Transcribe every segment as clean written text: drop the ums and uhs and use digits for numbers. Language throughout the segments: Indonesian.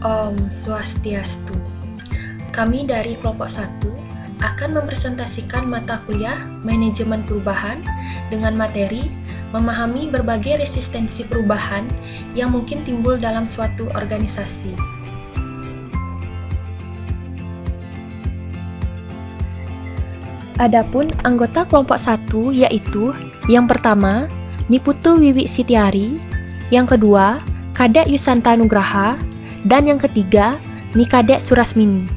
Om Swastiastu. Kami dari kelompok 1 akan mempresentasikan mata kuliah Manajemen Perubahan dengan materi memahami berbagai resistensi perubahan yang mungkin timbul dalam suatu organisasi. Adapun anggota kelompok 1 yaitu yang pertama Niputu Wiwi Sitiari, yang kedua Kadek Yusanta Nugraha, dan yang ketiga Nikadek Surasmini.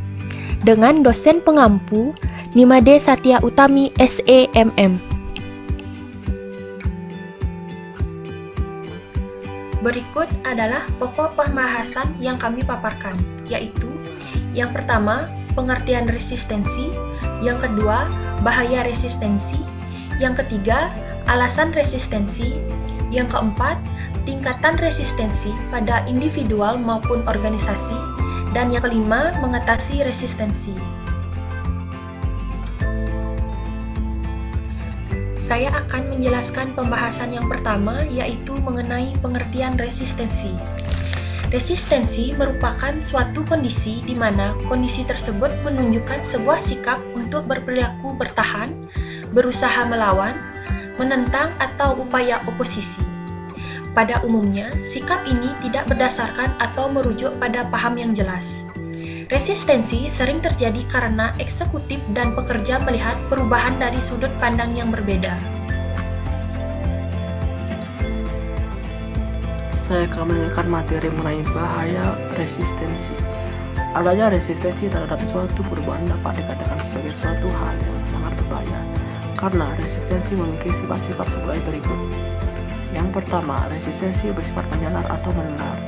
Dengan dosen pengampu Nimade Satya Utami SEMM. Berikut adalah pokok pembahasan yang kami paparkan, yaitu yang pertama, pengertian resistensi, yang kedua, bahaya resistensi, yang ketiga, alasan resistensi, yang keempat, tingkatan resistensi pada individual maupun organisasi, dan yang kelima, mengatasi resistensi. Saya akan menjelaskan pembahasan yang pertama, yaitu mengenai pengertian resistensi. Resistensi merupakan suatu kondisi di mana kondisi tersebut menunjukkan sebuah sikap untuk berperilaku bertahan, berusaha melawan, menentang, atau upaya oposisi. Pada umumnya, sikap ini tidak berdasarkan atau merujuk pada paham yang jelas. Resistensi sering terjadi karena eksekutif dan pekerja melihat perubahan dari sudut pandang yang berbeda. Saya akan menjelaskan materi mengenai bahaya resistensi. Adanya resistensi terhadap suatu perubahan dapat dikatakan sebagai suatu hal yang sangat berbahaya, karena resistensi memiliki sifat-sifat sebagai berikut. Yang pertama, resistensi bersifat menjalar atau menular.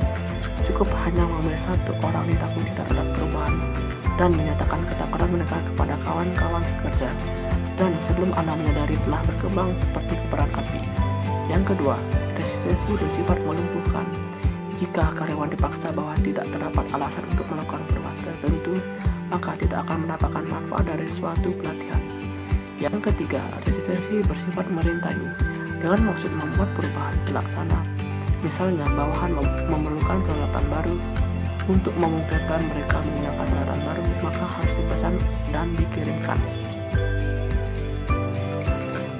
Cukup hanya memilih satu orang ditakuti terhadap perubahan dan menyatakan ketakutan mereka kepada kawan-kawan sekerja, dan sebelum Anda menyadari telah berkembang seperti kebaran api. Yang kedua, resistensi bersifat melumpuhkan. Jika karyawan dipaksa bahwa tidak terdapat alasan untuk melakukan perubahan tertentu, maka tidak akan mendapatkan manfaat dari suatu pelatihan. Yang ketiga, resistensi bersifat merintangi dengan maksud membuat perubahan terlaksana. Misalnya, bawahan memerlukan peralatan baru. Untuk memungkinkan mereka menyiapkan peralatan baru, maka harus dipesan dan dikirimkan.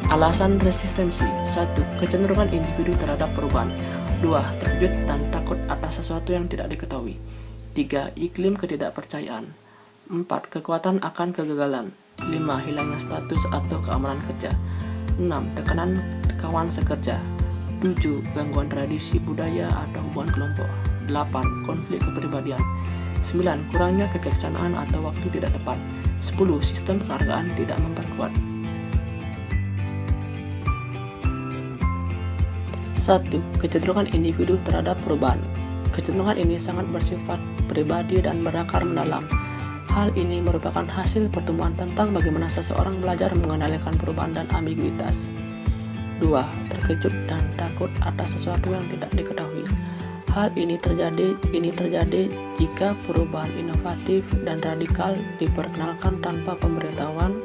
Alasan resistensi. 1. Kecenderungan individu terhadap perubahan. 2. Terkejut dan takut atas sesuatu yang tidak diketahui. 3. Iklim ketidakpercayaan. 4. Kekuatan akan kegagalan. 5. Hilangnya status atau keamanan kerja. 6. Tekanan kawan sekerja. 7. Gangguan tradisi budaya atau hubungan kelompok. 8. Konflik kepribadian. 9. Kurangnya kebijaksanaan atau waktu tidak tepat. 10. Sistem penghargaan tidak memperkuat. 1. Kecenderungan individu terhadap perubahan. Kecenderungan ini sangat bersifat pribadi dan berakar mendalam. Hal ini merupakan hasil pertumbuhan tentang bagaimana seseorang belajar mengendalikan perubahan dan ambiguitas. 2. Terkejut dan takut atas sesuatu yang tidak diketahui. Hal ini terjadi jika perubahan inovatif dan radikal diperkenalkan tanpa pemberitahuan,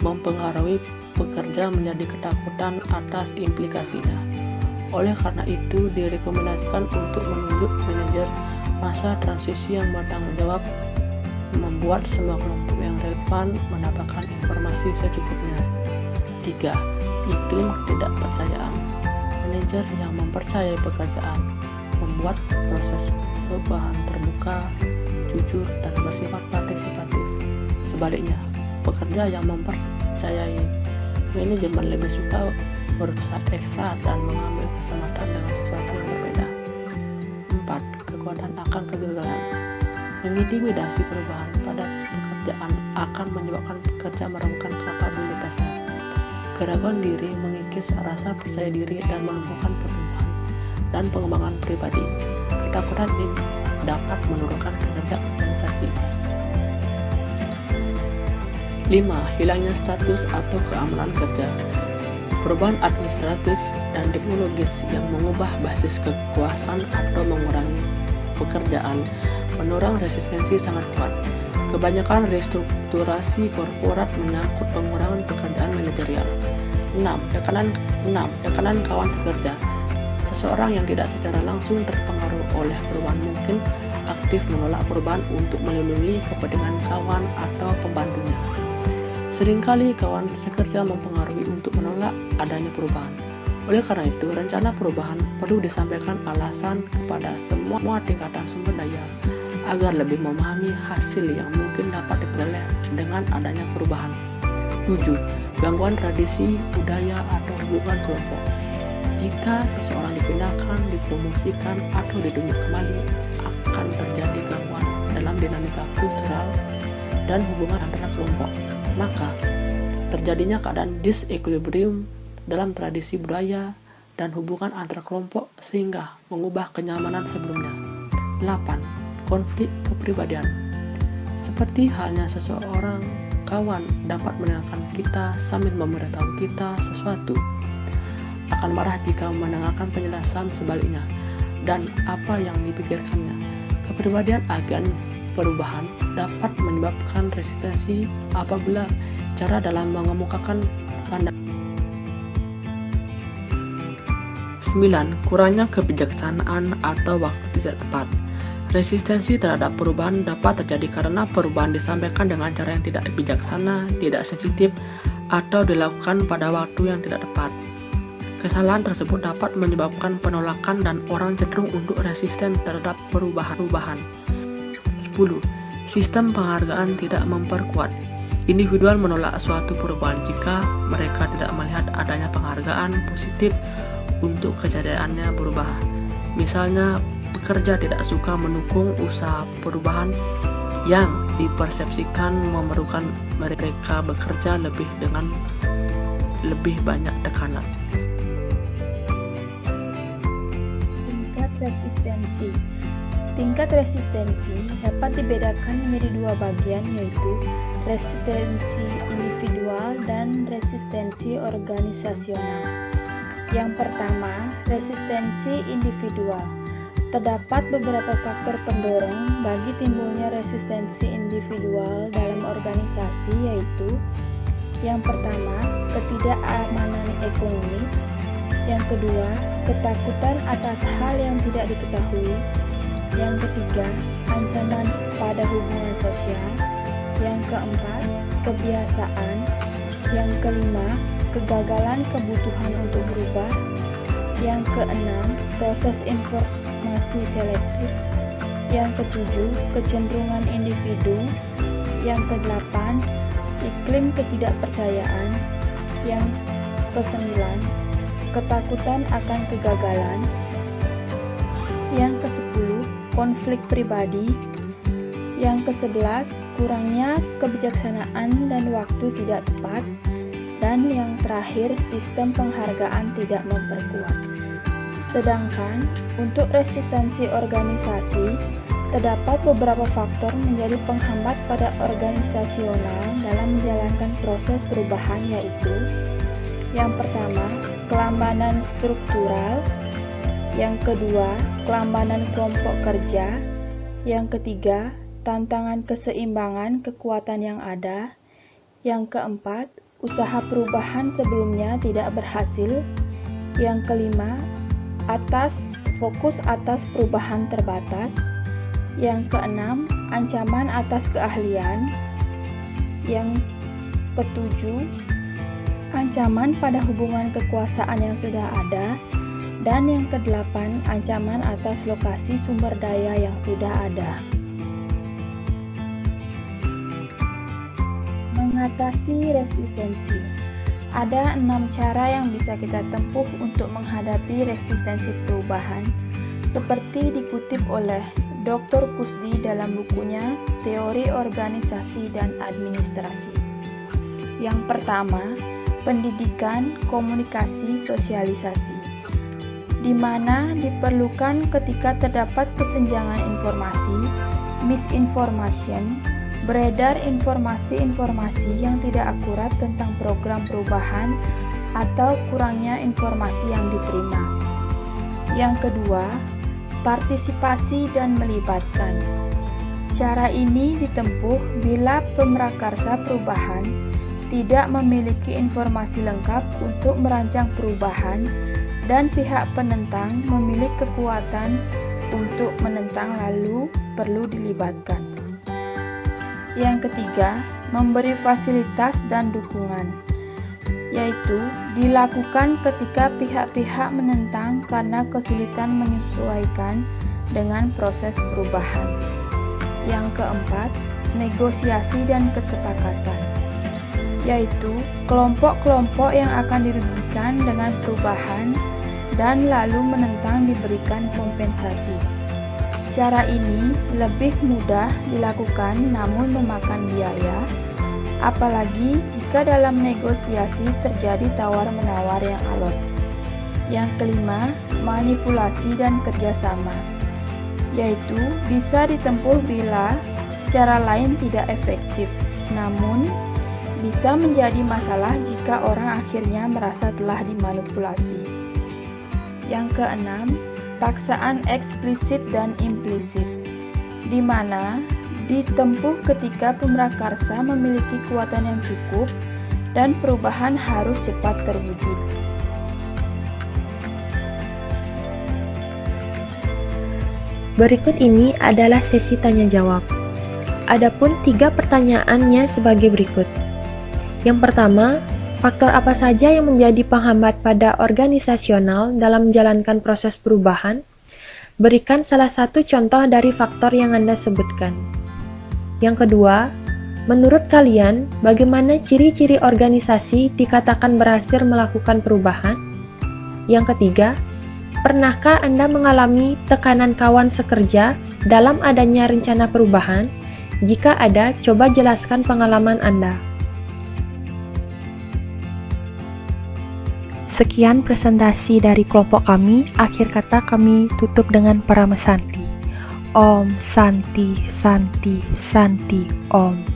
mempengaruhi pekerja menjadi ketakutan atas implikasinya. Oleh karena itu, direkomendasikan untuk menunjuk manajer masa transisi yang bertanggung jawab membuat semua kelompok yang relevan mendapatkan informasi secukupnya. 3. Iklim ketidakpercayaan. Manajer yang mempercayai pekerjaan membuat proses perubahan terbuka, jujur, dan bersifat partisipatif. Sebaliknya, pekerja yang mempercayai manajemen lebih suka berusaha ekstra dan mengambil kesempatan dengan sesuatu yang berbeda. 4. Kekuatan akan kegagalan. Mengintimidasi perubahan pada pekerjaan akan menyebabkan pekerja meragukan kapabilitasnya. Keraguan diri mengikis rasa percaya diri dan melumpuhkan pertumbuhan dan pengembangan pribadi. Ketakutan ini dapat menurunkan kinerja organisasi. 5. Hilangnya status atau keamanan kerja. Perubahan administratif dan teknologis yang mengubah basis kekuasaan atau mengurangi pekerjaan mendorong resistensi sangat kuat. Kebanyakan restrukturasi korporat menyangkut pengurangan pekerjaan manajerial. 6. Tekanan kawan sekerja. Seseorang yang tidak secara langsung terpengaruh oleh perubahan mungkin aktif menolak perubahan untuk melindungi kepentingan kawan atau pembantunya. Seringkali kawan sekerja mempengaruhi untuk menolak adanya perubahan. Oleh karena itu, rencana perubahan perlu disampaikan alasan kepada semua tingkatan sumber daya agar lebih memahami hasil yang mungkin dapat diperoleh dengan adanya perubahan. 7. Gangguan tradisi, budaya, atau hubungan kelompok. Jika seseorang dipindahkan, dipromosikan, atau ditunjuk kembali, akan terjadi gangguan dalam dinamika kultural dan hubungan antara kelompok. Maka, terjadinya keadaan disequilibrium dalam tradisi budaya dan hubungan antar kelompok sehingga mengubah kenyamanan sebelumnya. 8. Konflik kepribadian. Seperti halnya seseorang kawan dapat mendengarkan kita sambil memberitahu kita sesuatu, akan marah jika mendengarkan penjelasan sebaliknya dan apa yang dipikirkannya. Kepribadian agen perubahan dapat menyebabkan resistensi apabila cara dalam mengemukakan pandangan. 9. Kurangnya kebijaksanaan atau waktu tidak tepat. Resistensi terhadap perubahan dapat terjadi karena perubahan disampaikan dengan cara yang tidak bijaksana, tidak sensitif, atau dilakukan pada waktu yang tidak tepat. Kesalahan tersebut dapat menyebabkan penolakan dan orang cenderung untuk resisten terhadap perubahan. 10. Sistem penghargaan tidak memperkuat. Individual menolak suatu perubahan jika mereka tidak melihat adanya penghargaan positif untuk kejadiannya berubah. Misalnya, pekerja tidak suka mendukung usaha perubahan yang dipersepsikan memerlukan mereka bekerja dengan lebih banyak tekanan. Tingkat resistensi. Tingkat resistensi dapat dibedakan menjadi dua bagian, yaitu resistensi individual dan resistensi organisasional. Yang pertama, resistensi individual. Terdapat beberapa faktor pendorong bagi timbulnya resistensi individual dalam organisasi, yaitu yang pertama, ketidakamanan ekonomis, yang kedua, ketakutan atas hal yang tidak diketahui, yang ketiga, ancaman pada hubungan sosial, yang keempat, kebiasaan, yang kelima, kegagalan kebutuhan untuk berubah, yang keenam, proses informasi selektif, yang ketujuh, kecenderungan individu, yang kedelapan, iklim ketidakpercayaan, yang kesembilan, ketakutan akan kegagalan, yang kesepuluh, konflik pribadi, yang kesebelas, kurangnya kebijaksanaan dan waktu tidak tepat, dan yang terakhir, sistem penghargaan tidak memperkuat. Sedangkan untuk resistensi organisasi, terdapat beberapa faktor menjadi penghambat pada organisasional dalam menjalankan proses perubahan, yaitu yang pertama, kelambanan struktural, yang kedua, kelambanan kelompok kerja, yang ketiga, tantangan keseimbangan kekuatan yang ada, yang keempat, usaha perubahan sebelumnya tidak berhasil, yang kelima, fokus atas perubahan terbatas, yang keenam, ancaman atas keahlian, yang ketujuh, ancaman pada hubungan kekuasaan yang sudah ada, dan yang kedelapan, ancaman atas lokasi sumber daya yang sudah ada. Mengatasi resistensi. Ada 6 cara yang bisa kita tempuh untuk menghadapi resistensi perubahan, seperti dikutip oleh Dr. Kusdi dalam bukunya Teori Organisasi dan Administrasi. Yang pertama, pendidikan, komunikasi, sosialisasi, di mana diperlukan ketika terdapat kesenjangan informasi, misinformation, beredar informasi-informasi yang tidak akurat tentang program perubahan atau kurangnya informasi yang diterima. Yang kedua, partisipasi dan melibatkan. Cara ini ditempuh bila pemrakarsa perubahan tidak memiliki informasi lengkap untuk merancang perubahan dan pihak penentang memiliki kekuatan untuk menentang lalu perlu dilibatkan. Yang ketiga, memberi fasilitas dan dukungan, yaitu dilakukan ketika pihak-pihak menentang karena kesulitan menyesuaikan dengan proses perubahan. Yang keempat, negosiasi dan kesepakatan, yaitu kelompok-kelompok yang akan dirugikan dengan perubahan dan lalu menentang diberikan kompensasi. Cara ini lebih mudah dilakukan namun memakan biaya, apalagi jika dalam negosiasi terjadi tawar-menawar yang alot. Yang kelima, manipulasi dan kerjasama, yaitu bisa ditempuh bila cara lain tidak efektif, namun bisa menjadi masalah jika orang akhirnya merasa telah dimanipulasi. Yang keenam, paksaan eksplisit dan implisit, di mana ditempuh ketika pemrakarsa memiliki kekuatan yang cukup dan perubahan harus cepat terwujud. Berikut ini adalah sesi tanya jawab. Adapun 3 pertanyaannya sebagai berikut. Yang pertama, faktor apa saja yang menjadi penghambat pada organisasional dalam menjalankan proses perubahan? Berikan salah satu contoh dari faktor yang Anda sebutkan. Yang kedua, menurut kalian, bagaimana ciri-ciri organisasi dikatakan berhasil melakukan perubahan? Yang ketiga, pernahkah Anda mengalami tekanan kawan sekerja dalam adanya rencana perubahan? Jika ada, coba jelaskan pengalaman Anda. Sekian presentasi dari kelompok kami. Akhir kata kami tutup dengan Paramasanti. Om Santi Santi Santi Om.